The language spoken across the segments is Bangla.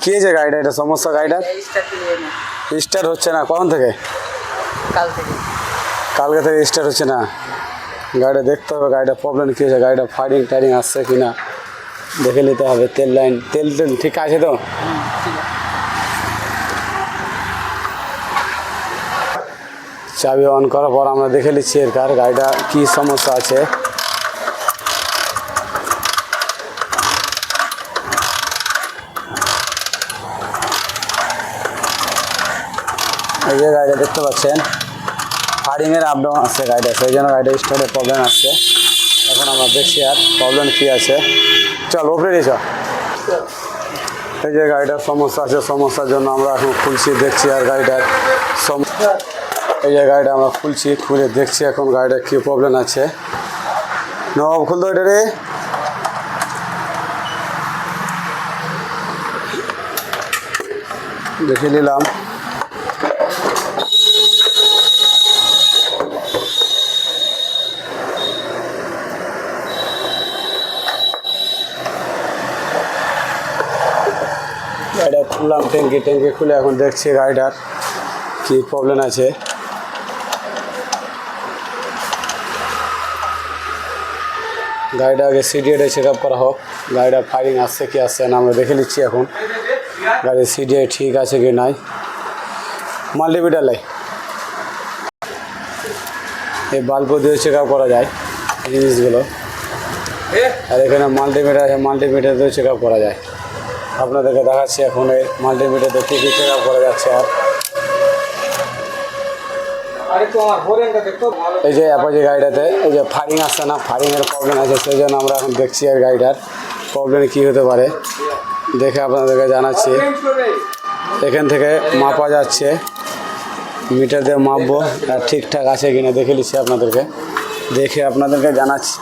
কি হয়েছে গাড়িটা? এটা সমস্যা গাড়িটার স্টার্ট হচ্ছে না কখন থেকে? কালকে থেকে স্টার্ট হচ্ছে না। গাড়িটা দেখতে হবে গাড়িটা প্রবলেম কী হয়েছে, গাড়িটা ফায়ারিং টায়ারিং আসছে কি না দেখে নিতে হবে। তেল লাইন তেল ঠিক আছে তো? চাবি অন করার পর আমরা দেখে নিচ্ছি এর গাড়িটা কী সমস্যা আছে। এই যে গাড়িটা দেখতে পাচ্ছেন ফায়ারিংয়ের আপ ডাউন আসছে গাড়িটা, সেই জন্য গাড়িটা স্টার্টের প্রবলেম আসছে। এখন আমরা দেখছি আর প্রবলেম কী আছে। চল ওপরে নিয়ে চল। এই যে গাড়িটার সমস্যা আছে, সমস্যার জন্য আমরা এখন খুলছি দেখছি আর গাড়িটার এই যে গাড়িটা আমরা খুলছি, খুলে দেখছি এখন গাড়িটার কী প্রবলেম আছে। নবাব খুলতো এটা রে। দেখে নিলাম গাড়িটা খুললাম, ট্যাঙ্কি খুলে এখন দেখছি গাড়িটার কী প্রবলেম আছে। গাড়িটা আগে সিডিআইটা চেক আপ করা হোক, গাড়িটা ফায়ারিং আসছে কি আসছে না আমরা দেখে নিচ্ছি এখন গাড়ির সিডিআই ঠিক আছে কি নাই। মাল্টিমিটার লাই এই বাল্ব দিয়ে চেক আপ করা যায় জিনিসগুলো, আর এখানে মাল্টিমিটার আছে, মাল্টিমিটার দিয়েও চেক আপ করা যায়। আপনাদেরকে দেখাচ্ছি এখন এই মাল্টিমিটারতে কী কী চেক আপ করা যাচ্ছে। আর এই যে অ্যাপাচি গাড়িটাতে এই যে ফায়ারিং আসছে না, ফায়ারিংয়ের প্রবলেম আছে, সেই জন্য আমরা এখন দেখছি আর গাড়িটার প্রবলেম কী হতে পারে দেখে আপনাদেরকে জানাচ্ছি। এখান থেকে মাপা যাচ্ছে, মিটার দিয়ে মাপবো আর ঠিকঠাক আছে কিনা দেখে নিচ্ছি আপনাদেরকে, দেখে আপনাদেরকে জানাচ্ছি।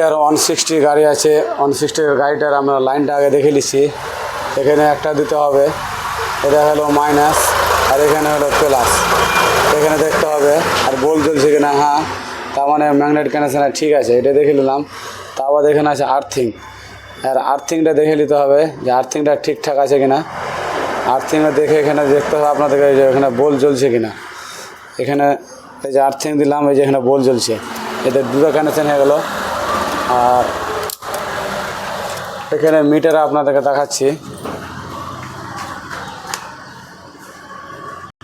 আর 160 গাড়ি আছে, 160 গাড়িটার আমরা লাইনটা আগে দেখে নিচ্ছি। এখানে একটা দিতে হবে, এটা হলো মাইনাস আর এখানে হলো প্লাস, এখানে দেখতে হবে। আর বল জ্বলছে কিনা, হ্যাঁ তার মানে ম্যাগনেট কানেকশান ঠিক আছে, এটা দেখে নিলাম। তারপর এখানে আছে আর্থিং, আর আর্থিংটা দেখে নিতে হবে যে আর্থিংটা ঠিকঠাক আছে কিনা। আর্থিংটা দেখে এখানে দেখতে হবে আপনাদেরকে যে এখানে বল জ্বলছে কিনা। এখানে এই যে আর্থিং দিলাম, এই যে এখানে বল জ্বলছে, এদের দুটো কানেকশান হয়ে গেলো। আর এখানে মিটারে আপনাদেরকে দেখাচ্ছি,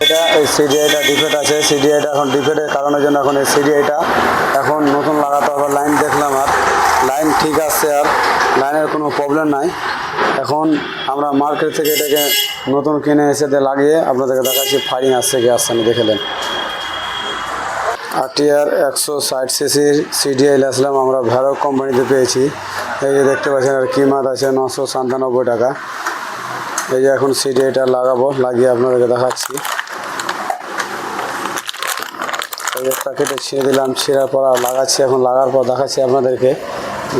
এটা এই সিডিআইটা ডিফেক্ট আছে। সিডিআইটা এখন ডিফেক্টের কারণের জন্য এখন এই সিডিআইটা এখন নতুন লাগাতে হবে। লাইন দেখলাম আর লাইন ঠিক আছে, আর লাইনের কোনো প্রবলেম নাই। এখন আমরা মার্কেট থেকে এটাকে নতুন কিনে এসে লাগিয়ে আপনাদেরকে দেখাচ্ছি ফায়ারিং আসছে কি আসছে না দেখেলেন। আরটিআর 160 সিসির সিডিআই আসলাম আমরা ভ্যারক কোম্পানিতে পেয়েছি। এই যে দেখতে পাচ্ছেন আর কিমাত আছে 997 টাকা। এই যে এখন সিডিআইটা লাগাবো, লাগিয়ে আপনাদেরকে দেখাচ্ছি। এই যে প্যাকেটে ছিঁড়ে দিলাম, ছিঁড়ার পর লাগাচ্ছি। এখন লাগার পর দেখাচ্ছি আপনাদেরকে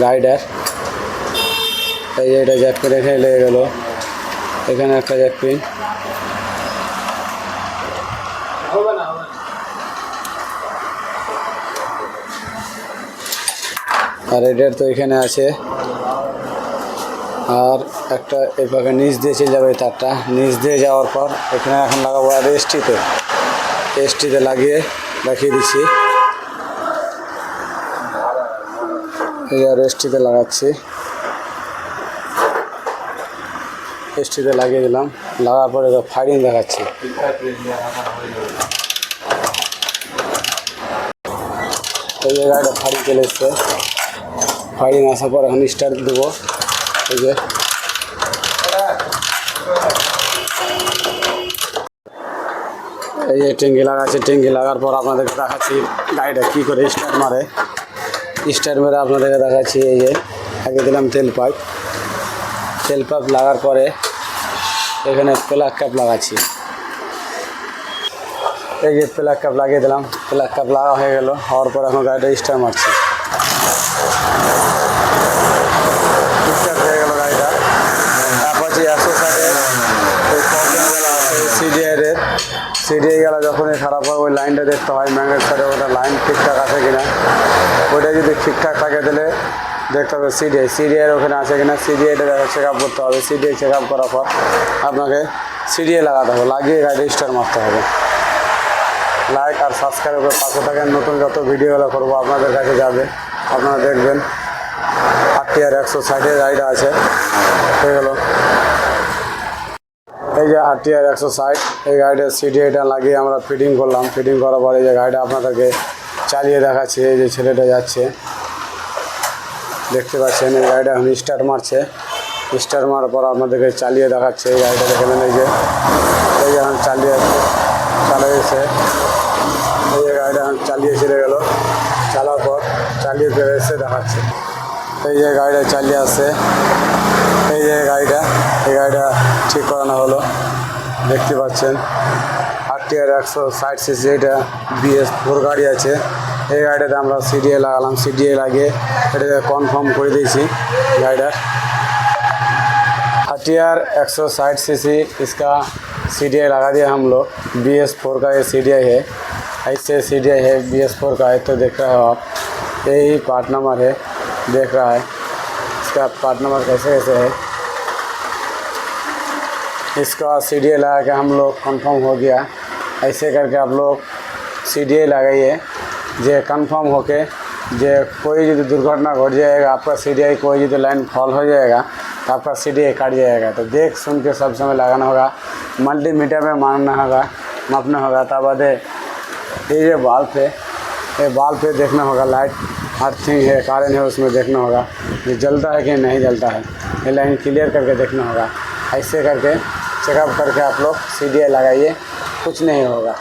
গাইডার। এই যে এটা জ্যাক পিন এখানে লেগে গেলো, এখানে একটা জ্যাক পিন, আর এটার তো এখানে আছে। আর একটা এই পাখে নিচ দিয়ে চলে যাবে, তারটা নিচ দিয়ে যাওয়ার পর এখানে এখন লাগাবো আর এসটিতে লাগিয়ে দেখিয়ে দিচ্ছি। এই আর এসটিতে লাগাচ্ছি, এসটিতে লাগিয়ে দিলাম। লাগার পরে ফায়ারিং দেখাচ্ছি। এই জায়গাটা ফায়ারিং চলে এসছে, ফায়ারিং আসার পর এখন স্টার্ট দেবো। এই যে ট্যাঙ্কি লাগাচ্ছি, ট্যাঙ্কি লাগার পর আপনাদেরকে দেখাচ্ছি গাড়িটা কী করে স্টার্ট মারে। স্টার্ট মেরে আপনাদেরকে দেখাচ্ছি। এই যে আগে দিলাম তেল পাইপ লাগার পরে এখানে প্লাগ ক্যাপ লাগাচ্ছি। এই যে প্লাগ ক্যাপ লাগিয়ে দিলাম, প্লাগ ক্যাপ লাগা হয়ে গেল। হওয়ার পর এখন গাড়িটা স্টার্ট মারছি। স্টার্ট হয়ে গেল গাড়িটা। অ্যাপাচি 160 সিডিআই গেল যখনই খারাপ হয় ওই লাইনটা দেখতে হয় ম্যাগনেট সাইডে, ওটা লাইন ঠিকঠাক আছে কিনা। ওইটা যদি ঠিকঠাক থাকে তাহলে দেখতে হবে সিডিআই ওখানে আছে কিনা, সিডিআইটা চেক আপ করতে হবে। সিডিআই চেক আপ করার পর আপনাকে সিডিআই লাগাতে হবে, লাগিয়ে গাড়ি স্টার্ট মারতে হবে। লাইক আর সাবস্ক্রাইব করে পাশে থাকেন, নতুন যত ভিডিওগুলো করবো আপনাদের কাছে যাবে, আপনারা দেখবেন। RTR 160 গাড়িটা আছে, হয়ে গেল। এই যে RTR 160 এই গাড়িটার সিডিআইটা লাগিয়ে আমরা ফিটিং করলাম। ফিটিং করার পরে যে গাড়িটা আপনাদেরকে চালিয়ে দেখাচ্ছি। এই যে ছেলেটা যাচ্ছে, দেখতে পাচ্ছেন এই গাড়িটা এখন স্টার্ট মারছে। স্টার্ট মারার পর আপনাদেরকে চালিয়ে দেখাচ্ছে। এই গাড়িটা দেখে নেন, এই যে এখন চালিয়েছে। এই যে গাড়িটা এখন চালিয়ে চলে গেল, চালার পর চালিয়ে ফিরে এসে দেখাচ্ছে। এই যে গাড়িটা চালিয়ে আসছে, এই যে এই গাড়িটা ঠিক করানো হলো, দেখতে পাচ্ছেন। RTR 160 সিসি এটা BS4 গাড়ি আছে। এই গাড়িটাতে আমরা सीडीआई लगालाम। सीडीआई লাগিয়ে এটাকে কনফার্ম করে দিয়েছি गाइडर। RTR 160 सीसी इसका सीडीआई लगा दिया हम लोग। BS4 का ये सीडीआई है, ऐसे सीडीआई है BS4 का है। तो देख रहे हो आप, यही पार्ट नंबर है, देख रहा है इसका पार्ट नंबर कैसे है। इसका सीडीआई लगा के हम लोग कंफर्म हो गया। ऐसे करके आप लोग सीडीआई लगाइए, जे कंफर्म होके जे कोई यदि दुर्घटना घट जाएगा, आपका सीडीआई कोई यदि लाइन फॉल हो जाएगा तो आपका सीडीआई कट जाएगा। तो देख सुन के सब समय लगाना होगा, मल्टीमीटर में मारना होगा, मापना होगा। तब बाद ये बाल्ब है, ये बाल्ब पे देखना होगा, लाइट अर्थिंग है, कारण है, उसमें देखना होगा ये जलता है कि नहीं जलता है। ये लाइन क्लियर करके देखना होगा। ऐसे करके चेकअप करके आप लोग सीडीआई लगाइए, कुछ नहीं होगा।